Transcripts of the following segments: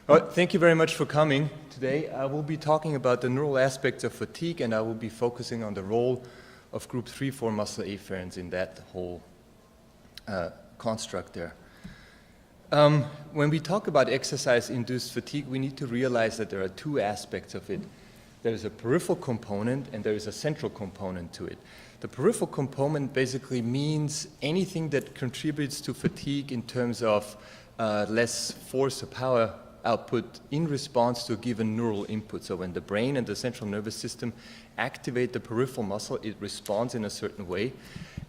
Well, thank you very much for coming today. I will be talking about the neural aspects of fatigue, and I will be focusing on the role of group 3-4 muscle afferents in that whole construct there. When we talk about exercise-induced fatigue, we need to realize that there are two aspects of it. There is a peripheral component and there is a central component to it. The peripheral component basically means anything that contributes to fatigue in terms of less force or power output in response to a given neural input. So when the brain and the central nervous system activate the peripheral muscle, it responds in a certain way.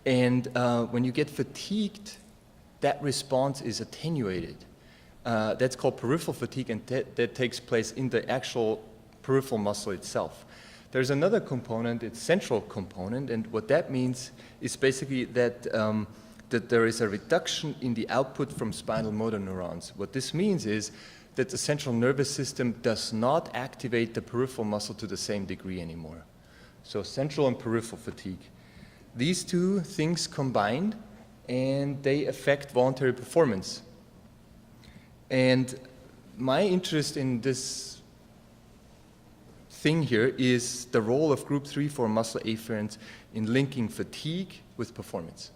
And when you get fatigued, that response is attenuated. That's called peripheral fatigue, and that takes place in the actual peripheral muscle itself. There's another component, it's central component, and what that means is basically that that there is a reduction in the output from spinal motor neurons. What this means is that the central nervous system does not activate the peripheral muscle to the same degree anymore. So central and peripheral fatigue. These two things combined, and they affect voluntary performance. And my interest in this thing here is the role of group 3-4 muscle afferents in linking fatigue with performance.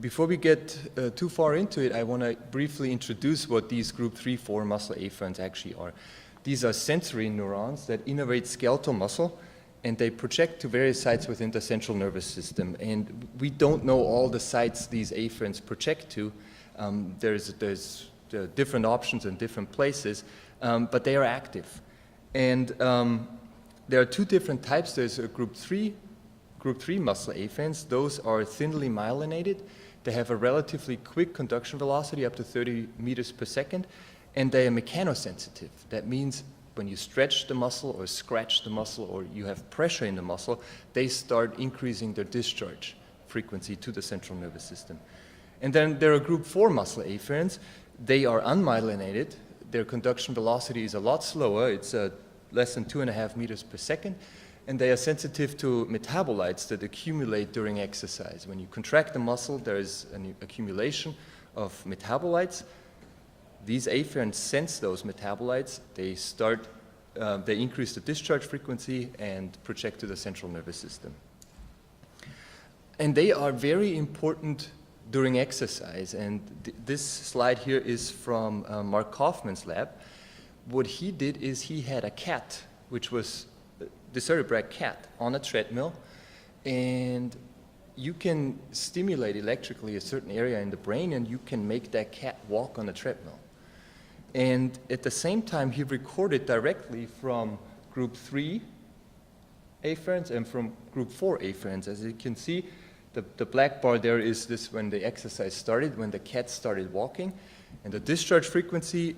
Before we get too far into it, I want to briefly introduce what these group 3-4 muscle afferents actually are. These are sensory neurons that innervate skeletal muscle, and they project to various sites within the central nervous system. And we don't know all the sites these afferents project to. There's different options in different places, but they are active. And there are two different types. There's a group 3 muscle afferents. Those are thinly myelinated. They have a relatively quick conduction velocity, up to 30 meters per second, and they are mechanosensitive. That means when you stretch the muscle or scratch the muscle or you have pressure in the muscle, they start increasing their discharge frequency to the central nervous system. And then there are group 4 muscle afferents. They are unmyelinated. Their conduction velocity is a lot slower. It's less than 2.5 meters per second. And they are sensitive to metabolites that accumulate during exercise. When you contract the muscle, there is an accumulation of metabolites. These afferents sense those metabolites. They increase the discharge frequency and project to the central nervous system. And they are very important during exercise. And this slide here is from Mark Kaufman's lab. What he did is he had a cat, which was the cerebrate cat, on a treadmill, and you can stimulate electrically a certain area in the brain, and you can make that cat walk on a treadmill. And at the same time, he recorded directly from group 3 afferents and from group 4 afferents. As you can see, the black bar there is this when the exercise started, when the cat started walking, and the discharge frequency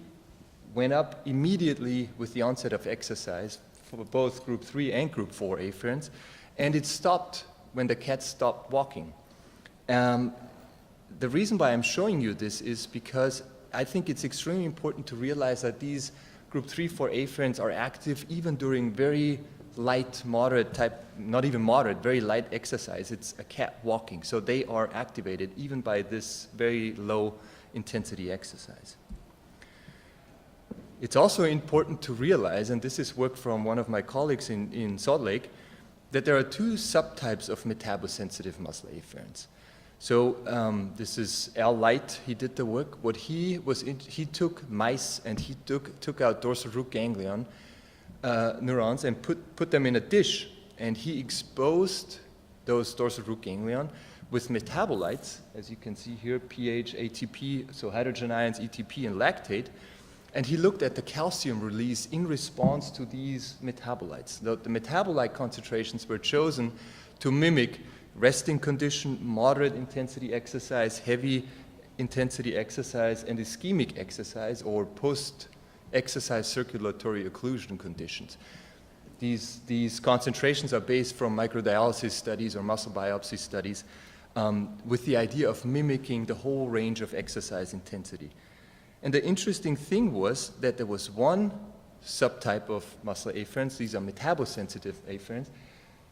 went up immediately with the onset of exercise for both group 3 and group 4 afferents, and it stopped when the cat stopped walking. The reason why I'm showing you this is because I think it's extremely important to realize that these group 3-4 afferents are active even during very light, moderate type, not even moderate, very light exercise. It's a cat walking, so they are activated even by this very low intensity exercise. It's also important to realize, and this is work from one of my colleagues in Salt Lake, that there are two subtypes of metabosensitive muscle afferents. So this is Al Light, he did the work. What he took mice and he took out dorsal root ganglion neurons and put them in a dish, and he exposed those dorsal root ganglion with metabolites, as you can see here, pH, ATP, so hydrogen ions, ETP, and lactate. And he looked at the calcium release in response to these metabolites. The metabolite concentrations were chosen to mimic resting condition, moderate intensity exercise, heavy intensity exercise, and ischemic exercise or post-exercise circulatory occlusion conditions. These concentrations are based from microdialysis studies or muscle biopsy studies with the idea of mimicking the whole range of exercise intensity. And the interesting thing was that there was one subtype of muscle afferents, these are metabosensitive afferents,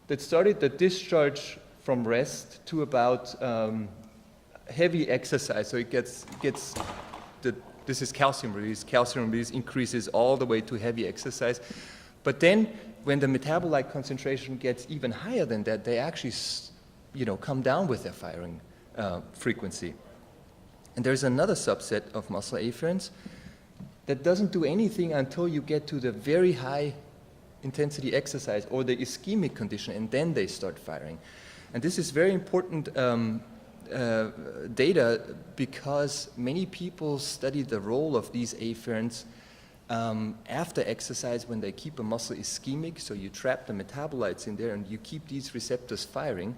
that started the discharge from rest to about heavy exercise, so it gets this is calcium release. Calcium release increases all the way to heavy exercise. But then when the metabolite concentration gets even higher than that, they actually come down with their firing frequency. And there's another subset of muscle afferents that doesn't do anything until you get to the very high intensity exercise or the ischemic condition, and then they start firing. And this is very important data because many people study the role of these afferents after exercise when they keep a muscle ischemic, so you trap the metabolites in there and you keep these receptors firing,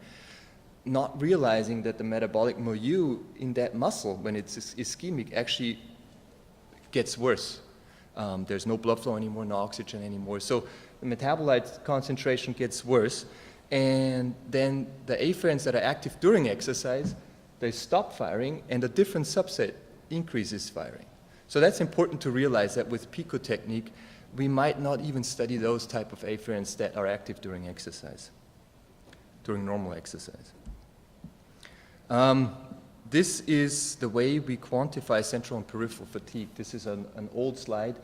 not realizing that the metabolic milieu in that muscle, when it's ischemic, actually gets worse. There's no blood flow anymore, no oxygen anymore. So the metabolite concentration gets worse, and then the afferents that are active during exercise, they stop firing, and a different subset increases firing. So that's important to realize that with PICO technique, we might not even study those type of afferents that are active during exercise, during normal exercise. This is the way we quantify central and peripheral fatigue. This is an old slide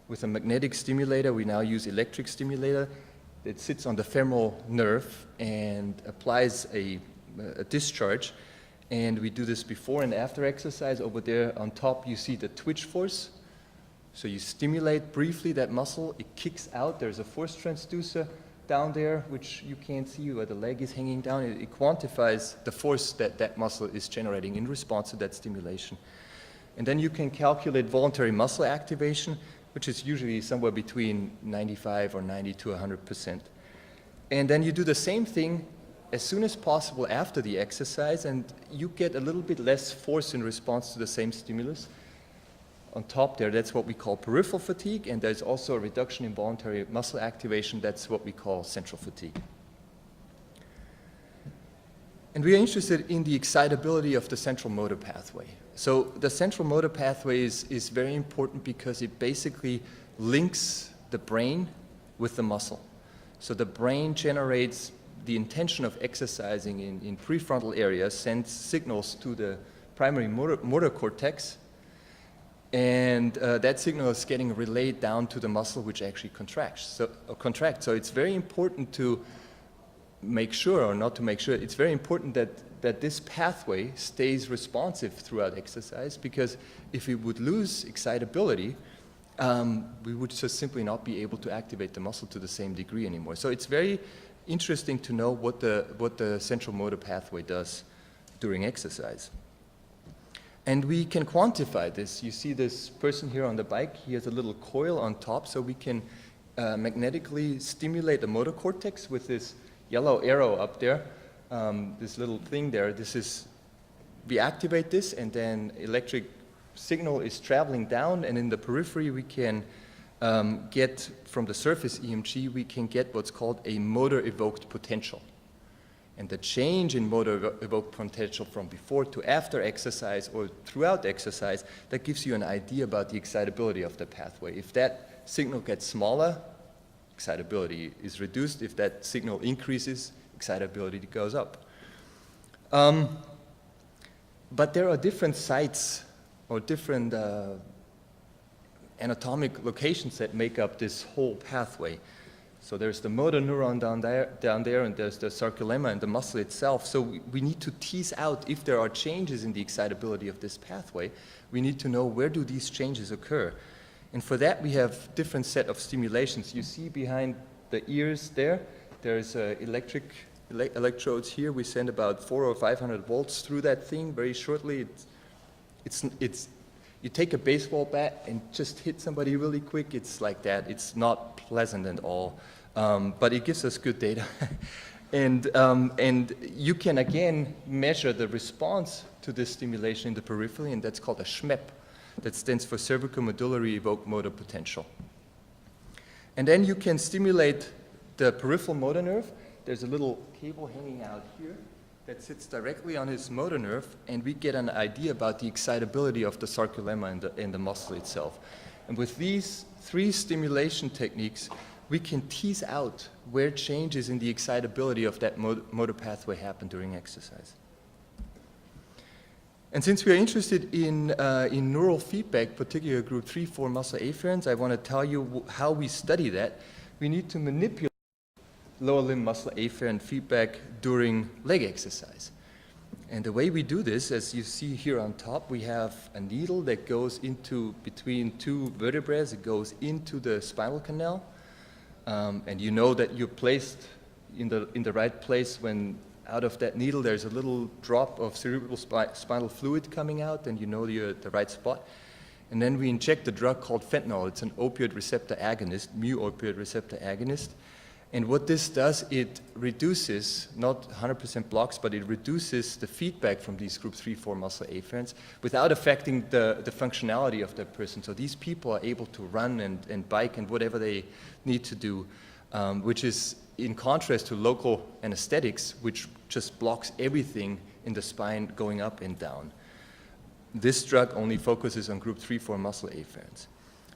with a magnetic stimulator. We now use electric stimulator. It sits on the femoral nerve and applies a discharge. And we do this before and after exercise. Over there on top, you see the twitch force. So you stimulate briefly that muscle. It kicks out. There's a force transducer down there, which you can't see where the leg is hanging down. It quantifies the force that that muscle is generating in response to that stimulation. And then you can calculate voluntary muscle activation, which is usually somewhere between 95 or 90 to 100%. And then you do the same thing as soon as possible after the exercise, and you get a little bit less force in response to the same stimulus. On top there, that's what we call peripheral fatigue, and there's also a reduction in voluntary muscle activation. That's what we call central fatigue. And we are interested in the excitability of the central motor pathway. So the central motor pathway is very important because it basically links the brain with the muscle. So the brain generates the intention of exercising in prefrontal areas, sends signals to the primary motor cortex, and that signal is getting relayed down to the muscle, which actually contracts. So it's very important to make sure, or not to make sure, it's very important that this pathway stays responsive throughout exercise, because if we would lose excitability, we would just simply not be able to activate the muscle to the same degree anymore. So it's very interesting to know what the central motor pathway does during exercise. And we can quantify this. You see this person here on the bike. He has a little coil on top, so we can magnetically stimulate the motor cortex with this yellow arrow up there, this little thing there. We activate this, and then electric signal is traveling down, and in the periphery we can get, from the surface EMG, we can get what's called a motor-evoked potential. And the change in motor-evoked potential from before to after exercise or throughout exercise, that gives you an idea about the excitability of the pathway. If that signal gets smaller, excitability is reduced. If that signal increases, excitability goes up. But there are different sites or different anatomic locations that make up this whole pathway. So there's the motor neuron down there, and there's the sarcolemma and the muscle itself. So we need to tease out if there are changes in the excitability of this pathway. We need to know where do these changes occur. And for that, we have different set of stimulations. You see behind the ears there's electrodes here. We send about 400 or 500 volts through that thing very shortly. You take a baseball bat and just hit somebody really quick. It's like that. It's not pleasant at all, but it gives us good data. And you can again measure the response to this stimulation in the periphery, and that's called a SMEP. That stands for cervicomedullary evoked motor potential. And then you can stimulate the peripheral motor nerve. There's a little cable hanging out here that sits directly on his motor nerve, and we get an idea about the excitability of the sarcolemma and the muscle itself. And with these three stimulation techniques, we can tease out where changes in the excitability of that motor pathway happen during exercise. And since we are interested in neural feedback, particularly group 3-4 muscle afferents, I want to tell you how we study that. We need to manipulate lower limb muscle afferent feedback during leg exercise. And the way we do this, as you see here on top, we have a needle that goes into between two vertebrae. It goes into the spinal canal. And you know that you're placed in the right place when out of that needle there's a little drop of cerebral spinal fluid coming out, and you know you're at the right spot. And then we inject a drug called fentanyl. It's an opioid receptor agonist, mu-opioid receptor agonist. And what this does, it reduces, not 100% blocks, but it reduces the feedback from these group 3-4 muscle afferents without affecting the functionality of that person. So these people are able to run and bike and whatever they need to do, which is in contrast to local anesthetics, which just blocks everything in the spine going up and down. This drug only focuses on group 3-4 muscle afferents.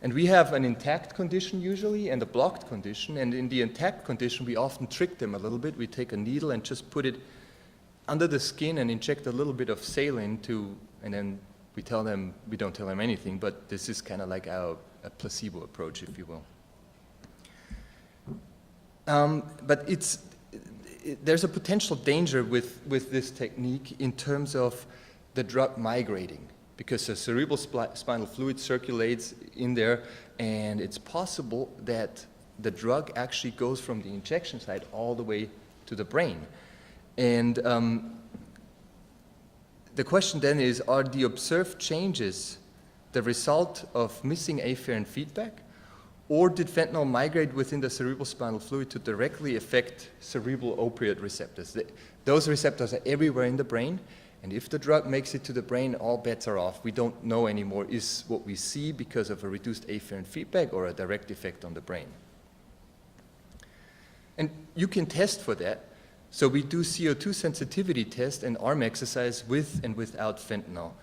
And we have an intact condition usually and a blocked condition. And in the intact condition, we often trick them a little bit. We take a needle and just put it under the skin and inject a little bit of saline and then we don't tell them anything, but this is kind of like a placebo approach, if you will. But there's a potential danger with this technique in terms of the drug migrating, because the cerebral spinal fluid circulates in there, and it's possible that the drug actually goes from the injection site all the way to the brain. And the question then is, are the observed changes the result of missing afferent feedback, or did fentanyl migrate within the cerebral spinal fluid to directly affect cerebral opioid receptors? Those receptors are everywhere in the brain. And if the drug makes it to the brain, all bets are off. We don't know anymore, is what we see because of a reduced afferent feedback or a direct effect on the brain. And you can test for that. So we do CO2 sensitivity test and arm exercise with and without fentanyl.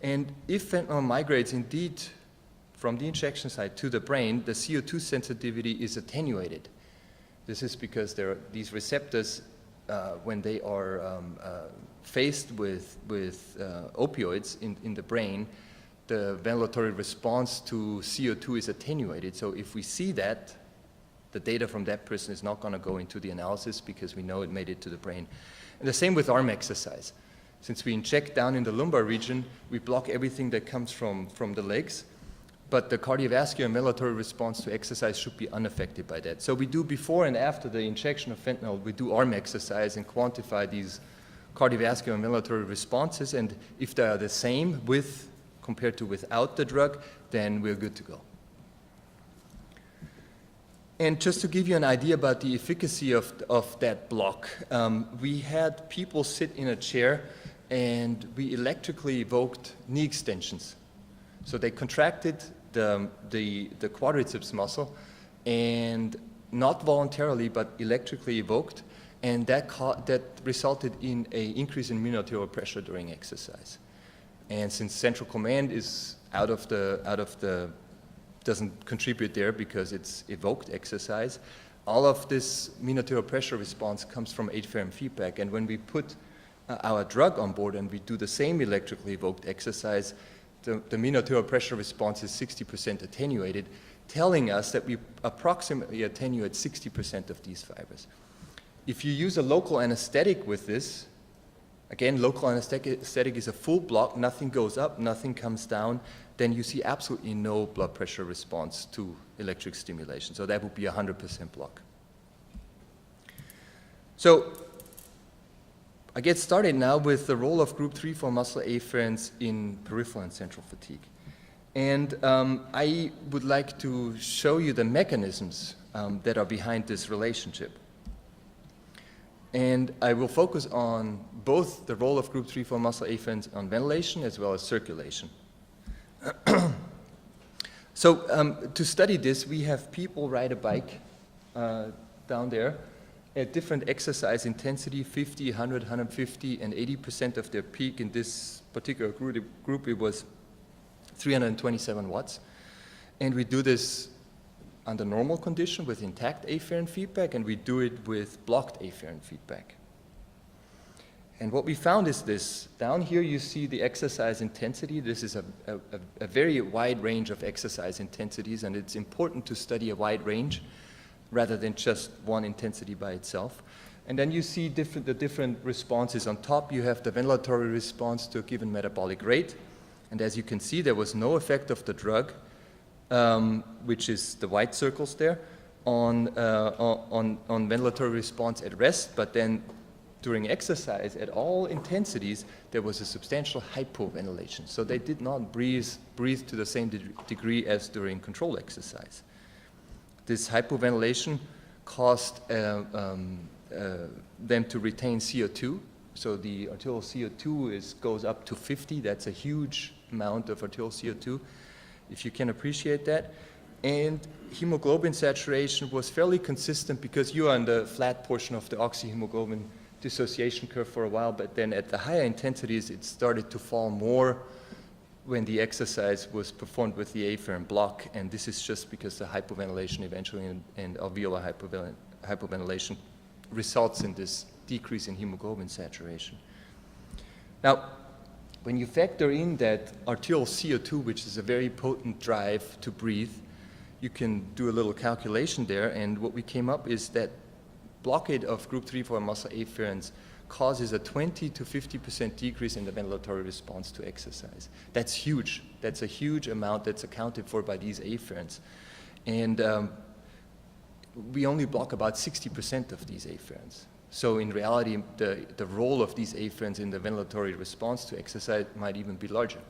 And if fentanyl migrates indeed from the injection site to the brain, the CO2 sensitivity is attenuated. This is because these receptors, when they are faced with opioids in the brain, the ventilatory response to CO2 is attenuated. So if we see that, the data from that person is not going to go into the analysis because we know it made it to the brain. And the same with arm exercise. Since we inject down in the lumbar region, we block everything that comes from the legs, but the cardiovascular and ventilatory response to exercise should be unaffected by that. So we do before and after the injection of fentanyl, we do arm exercise and quantify these cardiovascular and ventilatory responses, and if they are the same compared to without the drug, then we're good to go. And just to give you an idea about the efficacy of that block, we had people sit in a chair and we electrically evoked knee extensions. So they contracted the quadriceps muscle, and not voluntarily but electrically evoked, and that resulted in an increase in mid-arterial pressure during exercise. And since central command is doesn't contribute there because it's evoked exercise, all of this mid-arterial pressure response comes from afferent feedback. And when we put our drug on board and we do the same electrically evoked exercise, the mid-arterial pressure response is 60% attenuated, telling us that we approximately attenuate 60% of these fibers. If you use a local anesthetic with this, again, local anesthetic is a full block, nothing goes up, nothing comes down, then you see absolutely no blood pressure response to electric stimulation. So that would be a 100% block. So I get started now with the role of group 3-4 muscle afferents in peripheral and central fatigue. And I would like to show you the mechanisms that are behind this relationship. And I will focus on both the role of group 3-4 muscle afferents on ventilation as well as circulation. So to study this, we have people ride a bike down there at different exercise intensity, 50, 100, 150, and 80% of their peak. In this particular group, it was 327 watts. And we do this under normal condition with intact afferent feedback, and we do it with blocked afferent feedback. And what we found is this. Down here you see the exercise intensity. This is a very wide range of exercise intensities, and it's important to study a wide range rather than just one intensity by itself. And then you see the different responses. On top you have the ventilatory response to a given metabolic rate. And as you can see, there was no effect of the drug, which is the white circles there, on ventilatory response at rest, but then during exercise, at all intensities, there was a substantial hypoventilation. So they did not breathe to the same degree as during control exercise. This hypoventilation caused them to retain CO2. So the arterial CO2 goes up to 50. That's a huge amount of arterial CO2, if you can appreciate that. And hemoglobin saturation was fairly consistent because you are on the flat portion of the oxyhemoglobin dissociation curve for a while, but then at the higher intensities, it started to fall more when the exercise was performed with the afferent block, and this is just because the hypoventilation eventually and alveolar hypoventilation results in this decrease in hemoglobin saturation. Now, when you factor in that arterial CO2, which is a very potent drive to breathe, you can do a little calculation there, and what we came up is that blockade of group 3-4 muscle afferents causes a 20 to 50% decrease in the ventilatory response to exercise. That's huge. That's a huge amount that's accounted for by these afferents. And we only block about 60% of these afferents. So in reality, the role of these afferents in the ventilatory response to exercise might even be larger.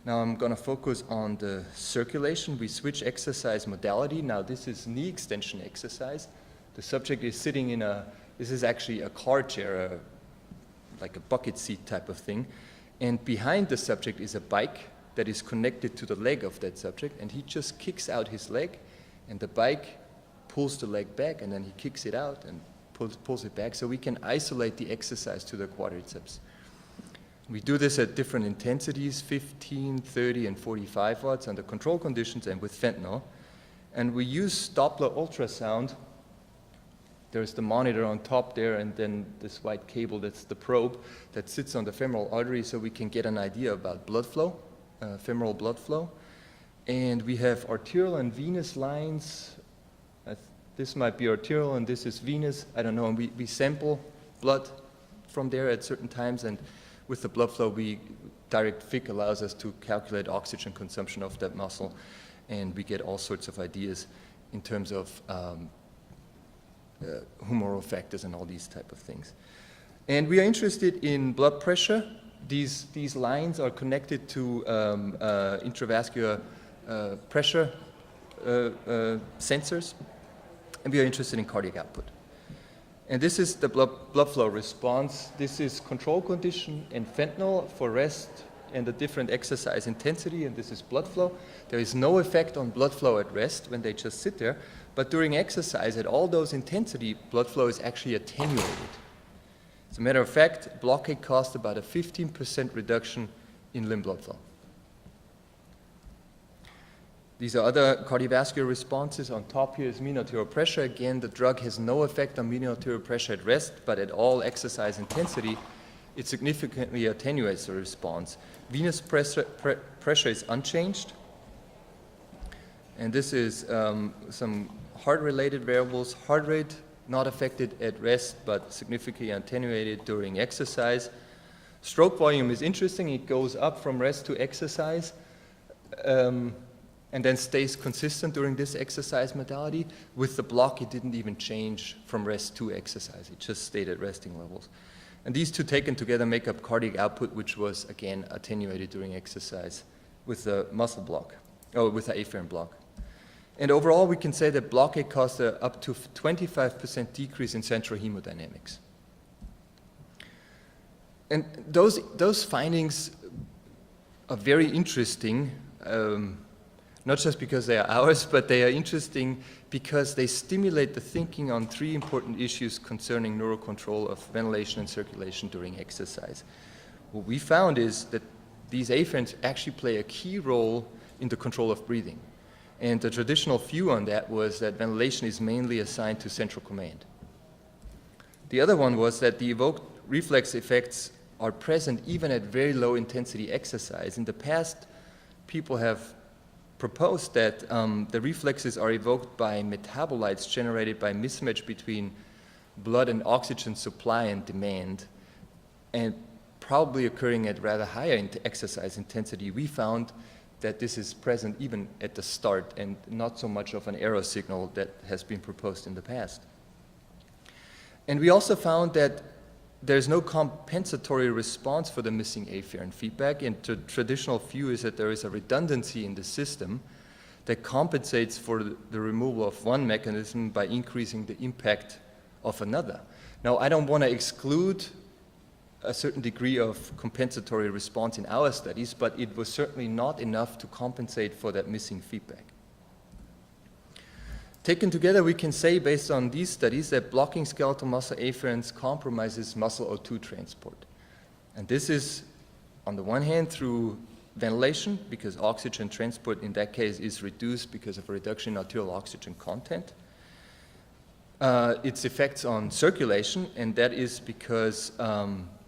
Now I'm going to focus on the circulation. We switch exercise modality. Now this is knee extension exercise. The subject is sitting in this is actually a car chair, like a bucket seat type of thing. And behind the subject is a bike that is connected to the leg of that subject, and he just kicks out his leg, and the bike pulls the leg back, and then he kicks it out and pulls it back, so we can isolate the exercise to the quadriceps. We do this at different intensities, 15, 30, and 45 watts under control conditions and with fentanyl. And we use Doppler ultrasound. There's the monitor on top there, and then this white cable, that's the probe that sits on the femoral artery, so we can get an idea about blood flow, femoral blood flow. And we have arterial and venous lines. This might be arterial and this is venous, I don't know. And we sample blood from there at certain times, and with the blood flow, direct FIC allows us to calculate oxygen consumption of that muscle, and we get all sorts of ideas in terms of humoral factors and all these type of things. And we are interested in blood pressure. These lines are connected to intravascular pressure sensors, and we are interested in cardiac output. And this is the blood flow response. This is control condition and fentanyl for rest and the different exercise intensity, and this is blood flow. There is no effect on blood flow at rest when they just sit there, but during exercise at all those intensity, blood flow is actually attenuated. As a matter of fact, blockade caused about a 15% reduction in limb blood flow. These are other cardiovascular responses. On top here is mean arterial pressure. Again, the drug has no effect on mean arterial pressure at rest, but at all exercise intensity, it significantly attenuates the response. Venous pressure is unchanged. And this is some heart-related variables. Heart rate not affected at rest, but significantly attenuated during exercise. Stroke volume is interesting. It goes up from rest to exercise. And then stays consistent during this exercise modality. With the block, it didn't even change from rest to exercise. It just stayed at resting levels. And these two taken together make up cardiac output, which was, again, attenuated during exercise with the muscle block, or with the afferent block. And overall, we can say that blockade caused up to 25% decrease in central hemodynamics. And those findings are very interesting. Not just because they are ours, but they are interesting because they stimulate the thinking on three important issues concerning neurocontrol of ventilation and circulation during exercise. What we found is that these afferents actually play a key role in the control of breathing. And the traditional view on that was that ventilation is mainly assigned to central command. The other one was that the evoked reflex effects are present even at very low intensity exercise. In the past, people have proposed that the reflexes are evoked by metabolites generated by mismatch between blood and oxygen supply and demand, and probably occurring at rather higher exercise intensity. We found that this is present even at the start and not so much of an error signal that has been proposed in the past. And we also found that there's no compensatory response for the missing afferent feedback, and the traditional view is that there is a redundancy in the system that compensates for the removal of one mechanism by increasing the impact of another. Now, I don't want to exclude a certain degree of compensatory response in our studies, but it was certainly not enough to compensate for that missing feedback. Taken together, we can say, based on these studies, that blocking skeletal muscle afferents compromises muscle O2 transport. And this is, on the one hand, through ventilation, because oxygen transport in that case is reduced because of a reduction in arterial oxygen content. Its effects on circulation, and that is because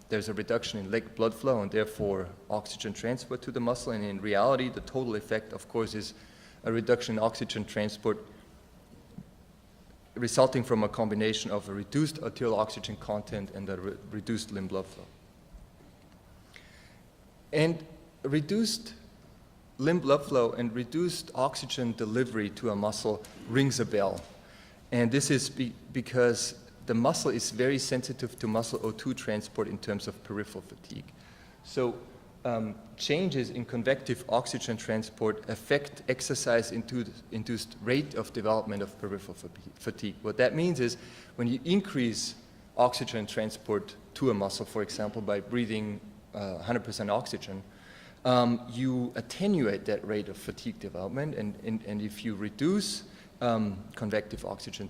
there's a reduction in leg blood flow and therefore oxygen transport to the muscle. And in reality, the total effect, of course, is a reduction in oxygen transport resulting from a combination of a reduced arterial oxygen content and a reduced limb blood flow. And reduced limb blood flow and reduced oxygen delivery to a muscle rings a bell. And this is because the muscle is very sensitive to muscle O2 transport in terms of peripheral fatigue. So changes in convective oxygen transport affect exercise-induced rate of development of peripheral fatigue. What that means is when you increase oxygen transport to a muscle, for example, by breathing 100% oxygen, you attenuate that rate of fatigue development, and if you reduce convective oxygen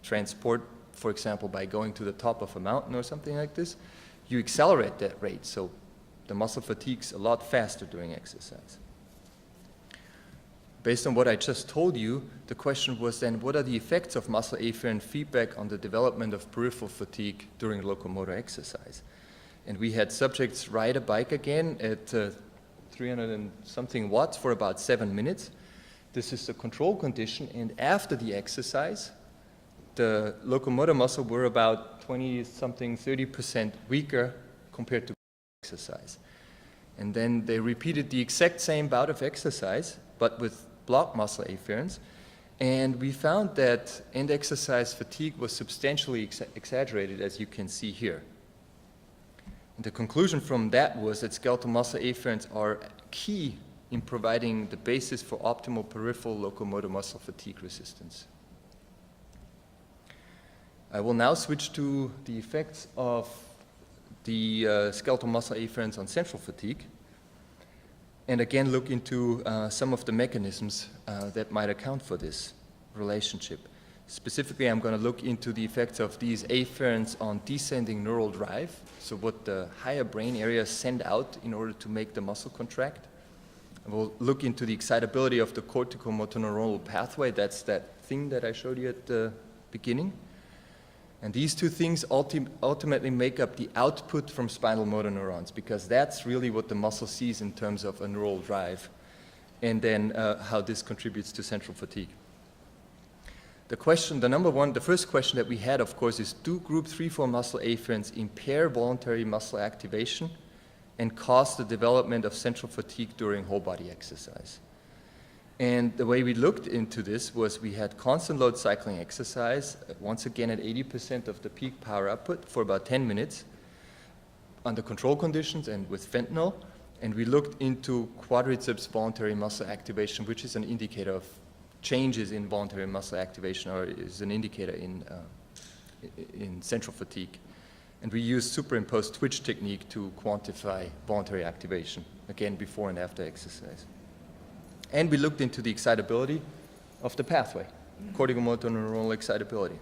transport, for example, by going to the top of a mountain or something like this, you accelerate that rate, so the muscle fatigues a lot faster during exercise. Based on what I just told you, the question was then, what are the effects of muscle afferent feedback on the development of peripheral fatigue during locomotor exercise? And we had subjects ride a bike again at 300 and something watts for about 7 minutes. This is the control condition, and after the exercise, the locomotor muscle were about 20-something, 30% weaker compared to exercise. And then they repeated the exact same bout of exercise, but with block muscle afferents, and we found that end exercise fatigue was substantially exaggerated, as you can see here. And the conclusion from that was that skeletal muscle afferents are key in providing the basis for optimal peripheral locomotor muscle fatigue resistance. I will now switch to the effects of the skeletal muscle afferents on central fatigue, and again look into some of the mechanisms that might account for this relationship. Specifically, I'm going to look into the effects of these afferents on descending neural drive, so what the higher brain areas send out in order to make the muscle contract. I will look into the excitability of the corticomotor-neuronal pathway. That's that thing that I showed you at the beginning. And these two things ultimately make up the output from spinal motor neurons, because that's really what the muscle sees in terms of a neural drive, and then how this contributes to central fatigue. The first question that we had, of course, is, do group 3-4 muscle afferents impair voluntary muscle activation and cause the development of central fatigue during whole body exercise? And the way we looked into this was we had constant load cycling exercise, once again at 80% of the peak power output for about 10 minutes under control conditions and with fentanyl. And we looked into quadriceps voluntary muscle activation, which is an indicator of changes in voluntary muscle activation, or is an indicator in central fatigue. And we used superimposed twitch technique to quantify voluntary activation, again before and after exercise. And we looked into the excitability of the pathway, corticomotor-neuronal excitability.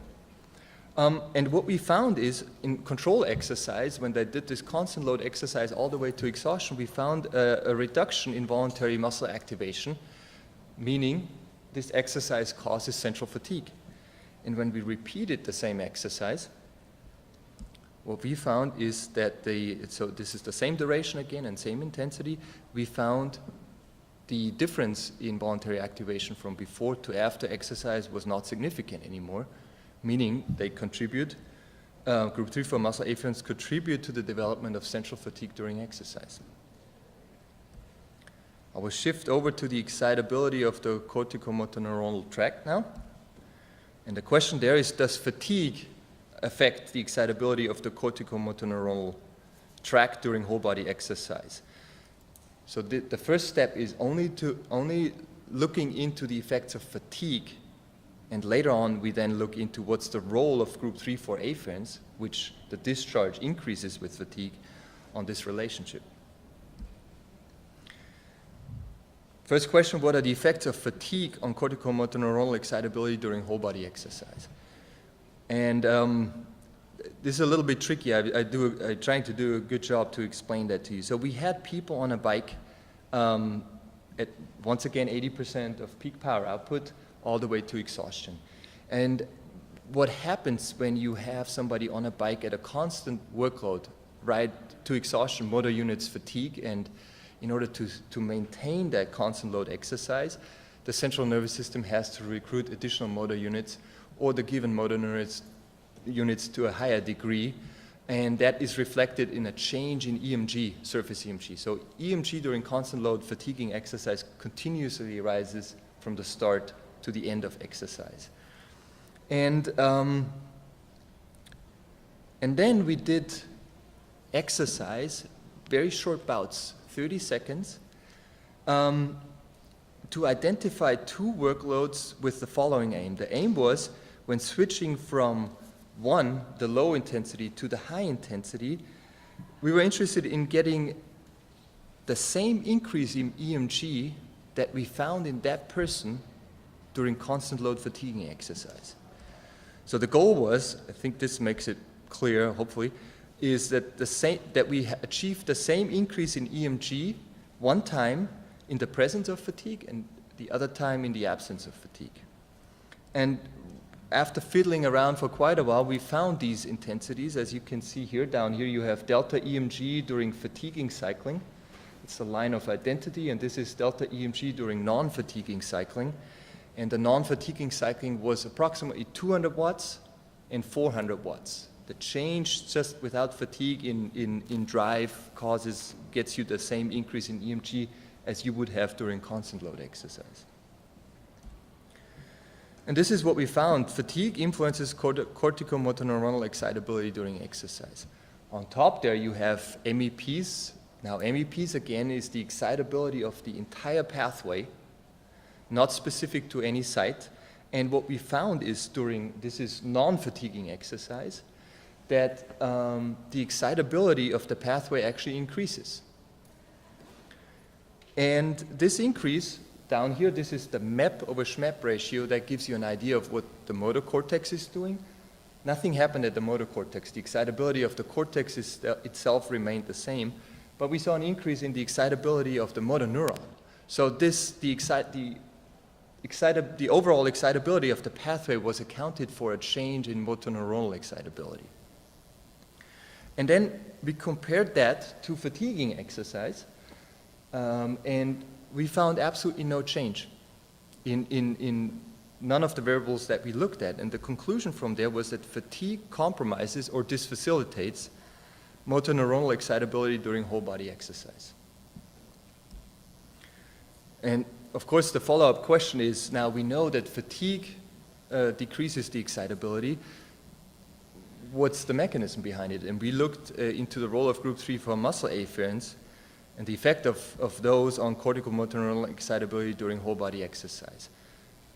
And what we found is in control exercise, when they did this constant load exercise all the way to exhaustion, we found a reduction in voluntary muscle activation, meaning this exercise causes central fatigue. And when we repeated the same exercise, what we found is that so this is the same duration again and same intensity. We found the difference in voluntary activation from before to after exercise was not significant anymore, meaning they contribute, group 3-4 muscle afferents contribute to the development of central fatigue during exercise. I will shift over to the excitability of the corticomotor neuronal tract now. And the question there is, does fatigue affect the excitability of the corticomotor neuronal tract during whole body exercise? So the first step is only looking into the effects of fatigue, and later on we then look into what's the role of group 3-4 afferents, which the discharge increases with fatigue, on this relationship. First question, what are the effects of fatigue on corticomotor neuronal excitability during whole body exercise? And this is a little bit tricky. I'm trying to do a good job to explain that to you. So we had people on a bike at, once again, 80% of peak power output all the way to exhaustion. And what happens when you have somebody on a bike at a constant workload, right to exhaustion, motor units fatigue, and in order to maintain that constant load exercise, the central nervous system has to recruit additional motor units or the given motor units to a higher degree, and that is reflected in a change in EMG, surface EMG. So EMG during constant load fatiguing exercise continuously rises from the start to the end of exercise. And then we did exercise, very short bouts, 30 seconds, to identify two workloads with the following aim. The aim was, when switching from the low intensity, to the high intensity, we were interested in getting the same increase in EMG that we found in that person during constant load fatiguing exercise. So the goal was, I think this makes it clear, hopefully, is that we achieved the same increase in EMG one time in the presence of fatigue and the other time in the absence of fatigue. And after fiddling around for quite a while, we found these intensities. As you can see here, down here you have delta EMG during fatiguing cycling. It's a line of identity, and this is delta EMG during non-fatiguing cycling. And the non-fatiguing cycling was approximately 200 watts and 400 watts. The change just without fatigue in drive gets you the same increase in EMG as you would have during constant load exercise. And this is what we found. Fatigue influences corticomotor neuronal excitability during exercise. On top there you have MEPs. Now MEPs again is the excitability of the entire pathway, not specific to any site. And what we found is this is non-fatiguing exercise, that the excitability of the pathway actually increases. And this increase, down here, this is the MEP over SHMEP ratio that gives you an idea of what the motor cortex is doing. Nothing happened at the motor cortex. The excitability of the cortex itself remained the same, but we saw an increase in the excitability of the motor neuron. So the overall excitability of the pathway was accounted for a change in motor neuronal excitability. And then we compared that to fatiguing exercise, and we found absolutely no change in none of the variables that we looked at. And the conclusion from there was that fatigue compromises or disfacilitates motor neuronal excitability during whole body exercise. And of course, the follow-up question is, now we know that fatigue decreases the excitability. What's the mechanism behind it? And we looked into the role of group 3-4 muscle afferents and the effect of those on corticomotor neuronal excitability during whole body exercise.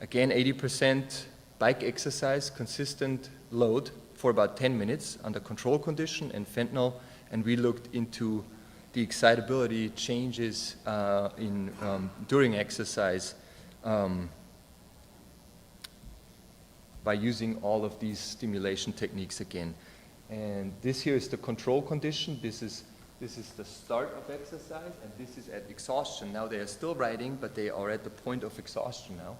Again, 80% bike exercise, consistent load for about 10 minutes under control condition and fentanyl, and we looked into the excitability changes during exercise by using all of these stimulation techniques again. And this here is the control condition. This is the start of exercise, and this is at exhaustion. Now they are still riding, but they are at the point of exhaustion now.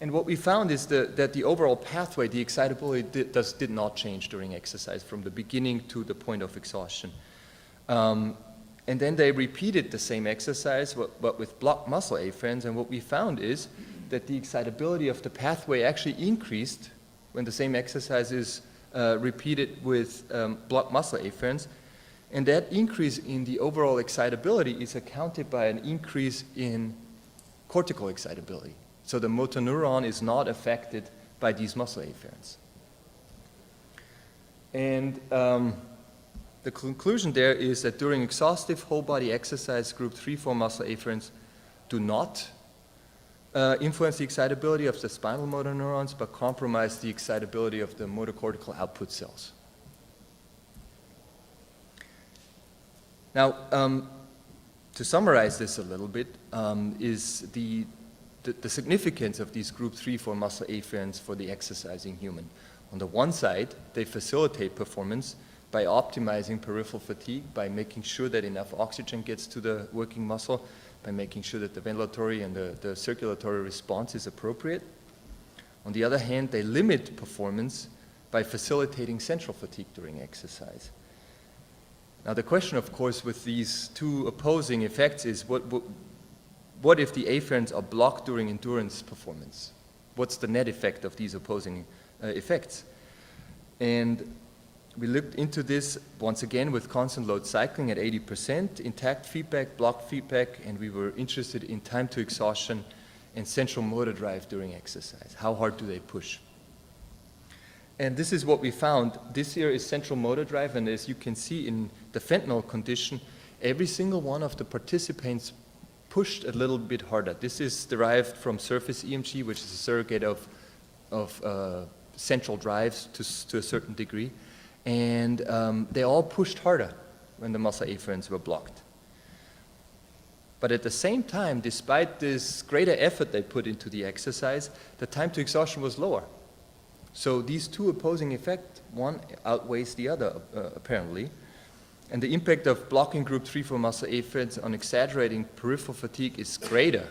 And what we found is that the overall pathway, the excitability did not change during exercise from the beginning to the point of exhaustion. And then they repeated the same exercise, but with blocked muscle afferents, and what we found is that the excitability of the pathway actually increased when the same exercise is repeated with blocked muscle afferents. And that increase in the overall excitability is accounted by an increase in cortical excitability. So the motor neuron is not affected by these muscle afferents. And the conclusion there is that during exhaustive whole body exercise, group 3-4 muscle afferents do not influence the excitability of the spinal motor neurons, but compromise the excitability of the motor cortical output cells. Now, to summarize this a little bit, is the significance of these group 3-4 muscle afferents for the exercising human. On the one side, they facilitate performance by optimizing peripheral fatigue, by making sure that enough oxygen gets to the working muscle, by making sure that the ventilatory and the circulatory response is appropriate. On the other hand, they limit performance by facilitating central fatigue during exercise. Now the question, of course, with these two opposing effects is what if the afferents are blocked during endurance performance? What's the net effect of these opposing effects? And we looked into this once again with constant load cycling at 80%, intact feedback, blocked feedback, and we were interested in time to exhaustion and central motor drive during exercise. How hard do they push? And this is what we found. This here is central motor drive, and as you can see in the fentanyl condition, every single one of the participants pushed a little bit harder. This is derived from surface EMG, which is a surrogate of central drives to a certain degree. And they all pushed harder when the muscle afferents were blocked. But at the same time, despite this greater effort they put into the exercise, the time to exhaustion was lower. So these two opposing effects, one outweighs the other, apparently. And the impact of blocking group 3-4 muscle afferents on exaggerating peripheral fatigue is greater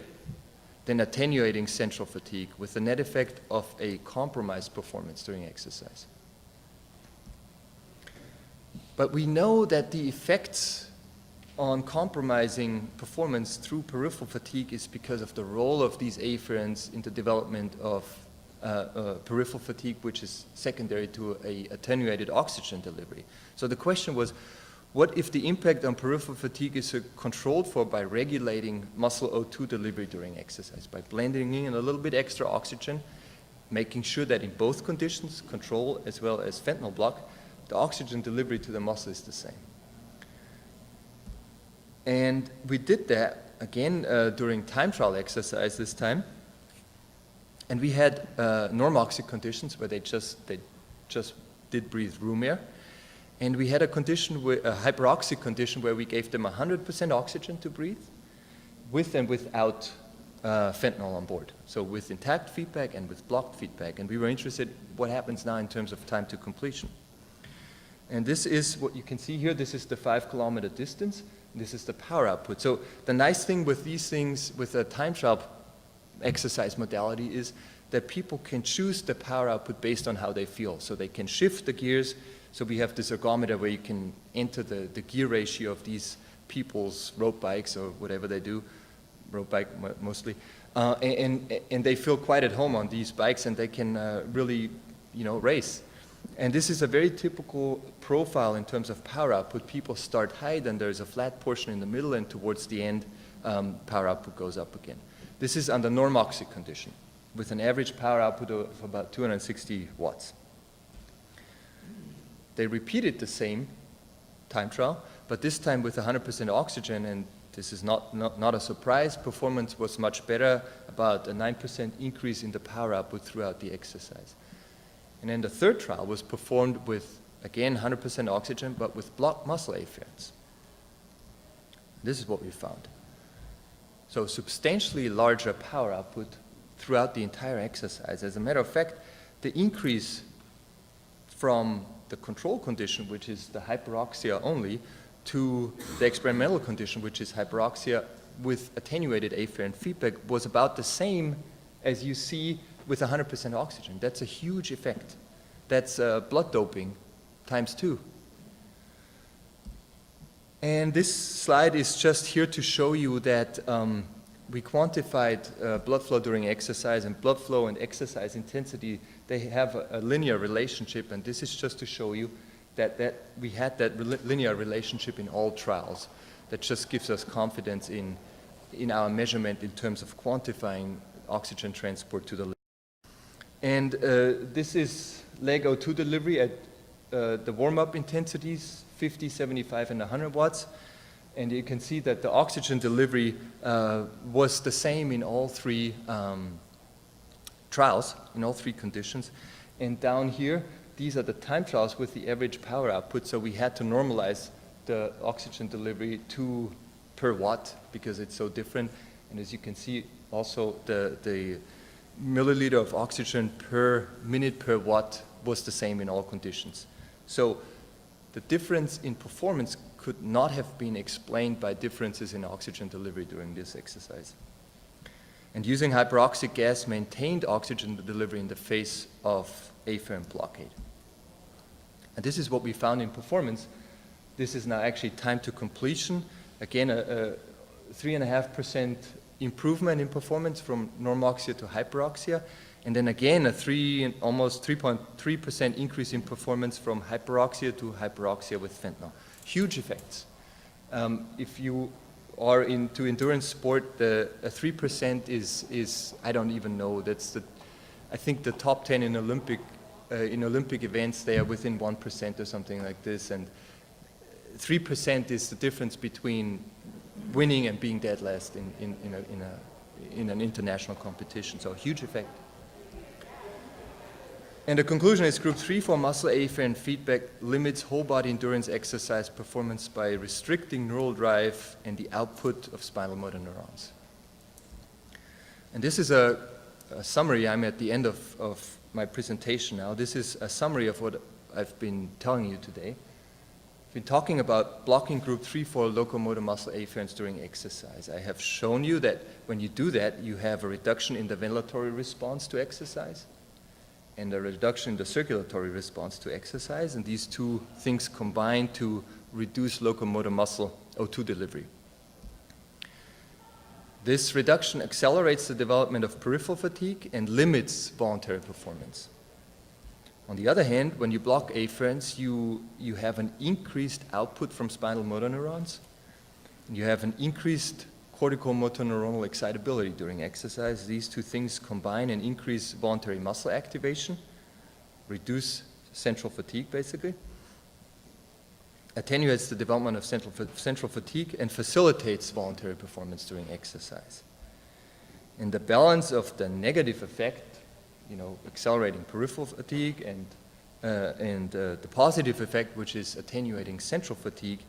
than attenuating central fatigue, with the net effect of a compromised performance during exercise. But we know that the effects on compromising performance through peripheral fatigue is because of the role of these afferents in the development of peripheral fatigue, which is secondary to an attenuated oxygen delivery. So the question was, what if the impact on peripheral fatigue is controlled for by regulating muscle O2 delivery during exercise, by blending in a little bit extra oxygen, making sure that in both conditions, control as well as fentanyl block, the oxygen delivery to the muscle is the same. And we did that again during time trial exercise this time. And we had normoxic conditions where they just did breathe room air. And we had a condition, a hyperoxic condition, where we gave them 100% oxygen to breathe, with and without fentanyl on board. So with intact feedback and with blocked feedback. And we were interested what happens now in terms of time to completion. And this is what you can see here. This is the 5-kilometer distance. This is the power output. So the nice thing with these things, with a time trial exercise modality, is that people can choose the power output based on how they feel. So they can shift the gears. So we have this ergometer where you can enter the gear ratio of these people's road bikes or whatever they do, road bike mostly, and they feel quite at home on these bikes, and they can really, race. And this is a very typical profile in terms of power output. People start high, then there's a flat portion in the middle, and towards the end, power output goes up again. This is under normoxic condition, with an average power output of about 260 watts. They repeated the same time trial, but this time with 100% oxygen, and this is not a surprise. Performance was much better, about a 9% increase in the power output throughout the exercise. And then the third trial was performed with, again, 100% oxygen, but with blocked muscle afferents. This is what we found. So substantially larger power output throughout the entire exercise. As a matter of fact, the increase from the control condition, which is the hyperoxia only, to the experimental condition, which is hyperoxia with attenuated afferent feedback, was about the same as you see with 100% oxygen. That's a huge effect. That's blood doping times 2. And this slide is just here to show you that we quantified blood flow during exercise, and blood flow and exercise intensity, they have a linear relationship, and this is just to show you that we had that linear relationship in all trials. That just gives us confidence in our measurement in terms of quantifying oxygen transport to the liver. And this is leg O2 delivery at the warm-up intensities, 50, 75, and 100 watts. And you can see that the oxygen delivery was the same in all 3 trials, in all 3 conditions. And down here, these are the time trials with the average power output, so we had to normalize the oxygen delivery to per watt because it's so different. And as you can see, also the milliliter of oxygen per minute per watt was the same in all conditions. So the difference in performance could not have been explained by differences in oxygen delivery during this exercise. And using hyperoxic gas maintained oxygen delivery in the face of afferent blockade. And this is what we found in performance. This is now actually time to completion. Again, a 3.5% improvement in performance from normoxia to hyperoxia. And then again, almost 3.3% increase in performance from hyperoxia to hyperoxia with fentanyl. Huge effects. If you are into endurance sport, a 3% is I don't even know. I think the top 10 in Olympic events, they are within 1% or something like this. And 3% is the difference between winning and being dead last in an international competition. So a huge effect. And the conclusion is group 3 for muscle afferent feedback limits whole body endurance exercise performance by restricting neural drive and the output of spinal motor neurons. And this is a summary. I'm at the end of my presentation now. This is a summary of what I've been telling you today. I've been talking about blocking group 3 for locomotor muscle afferents during exercise. I have shown you that when you do that, you have a reduction in the ventilatory response to exercise and a reduction in the circulatory response to exercise, and these 2 things combine to reduce locomotor muscle O2 delivery. This reduction accelerates the development of peripheral fatigue and limits voluntary performance. On the other hand, when you block afferents, you have an increased output from spinal motor neurons, and you have an increased cortical motor neuronal excitability during exercise. These 2 things combine and increase voluntary muscle activation, reduce central fatigue basically, attenuates the development of central fatigue, and facilitates voluntary performance during exercise. And the balance of the negative effect, accelerating peripheral fatigue, and the positive effect, which is attenuating central fatigue,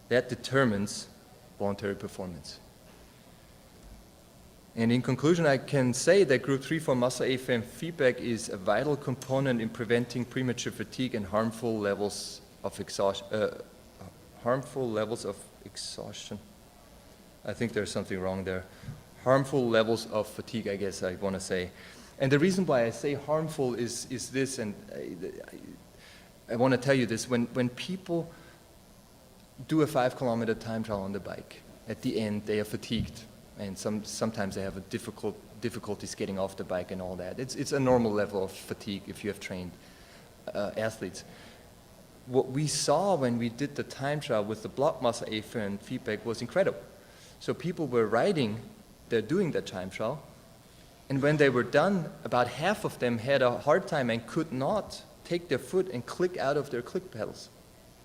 that determines voluntary performance. And in conclusion, I can say that group 3 for muscle afferent feedback is a vital component in preventing premature fatigue and harmful levels of exhaustion. I think there's something wrong there. Harmful levels of fatigue, I guess I want to say. And the reason why I say harmful is this, and I want to tell you this. When people do a 5-kilometer time trial on the bike, at the end they are fatigued. And sometimes they have difficulties getting off the bike and all that. It's a normal level of fatigue if you have trained athletes. What we saw when we did the time trial with the block muscle afferent feedback was incredible. So people were they're doing the time trial, and when they were done, about half of them had a hard time and could not take their foot and click out of their click pedals.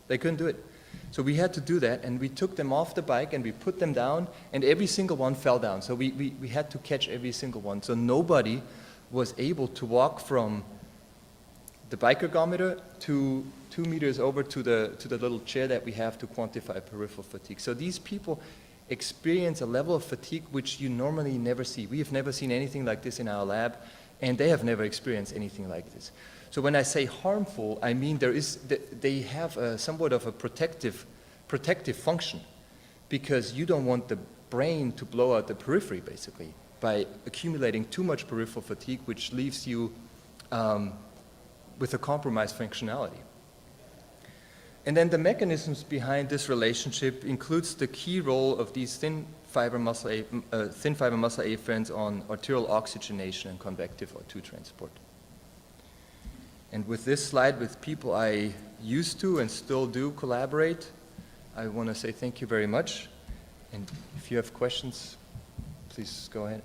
They couldn't do it. So we had to do that, and we took them off the bike and we put them down, and every single one fell down. So we had to catch every single one. So nobody was able to walk from the bike ergometer to 2 meters over to the little chair that we have to quantify peripheral fatigue. So these people experience a level of fatigue which you normally never see. We have never seen anything like this in our lab, and they have never experienced anything like this. So when I say harmful, I mean they have somewhat of a protective function, because you don't want the brain to blow out the periphery, basically. by accumulating too much peripheral fatigue, which leaves you with a compromised functionality. And then the mechanisms behind this relationship includes the key role of these thin fiber muscle afferents on arterial oxygenation and convective O2 transport. And with this slide, with people I used to and still do collaborate, I want to say thank you very much. And if you have questions, please go ahead.